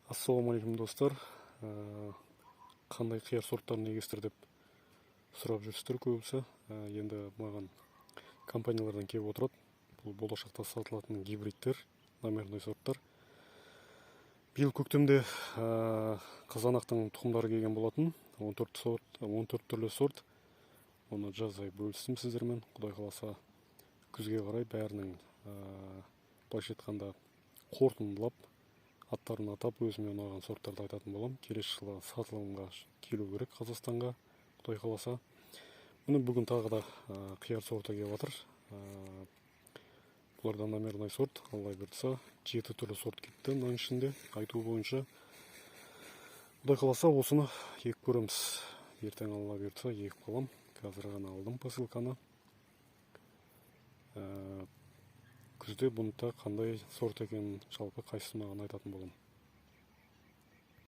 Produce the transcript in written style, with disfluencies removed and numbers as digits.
Ассалаумағалейкум достар. Қандай қияр сорттарын егесіздер деп сұрап жүрсіздер көбісі. Енді маған компаниялардан келіп отырады. Бұл болашақта сатылатын гибридтер, номерной сорттар. Биыл көктемде қызанақтың тұқымдары келген болатын. 14 түрлі сорт. Оны жаздай бөлістім сіздермен. Құдай қаласа күзге қарай бәрінің былайша айтқанда қорытындылап, аттарын атап, өзіме ұнаған сорттарды айтатын болам. Келесі жылы сатылымға келу керек Қазақстанға, Құдай қаласа. Міне бүгін тағы да қияр сорты келіп жатыр. Бұлардан номерной сорт, Алла бұйыртса, 7 түрлі сорт кетті мынаның ішінде, айту бойынша. Құдай қаласа осыны егіп көреміз. Ертең Алла бұйыртса егіп қалам. Қазір ғана алдым посылканы. Күзде бұнда қандай сорт екенін жалпы қайсысын маған айтатын болам.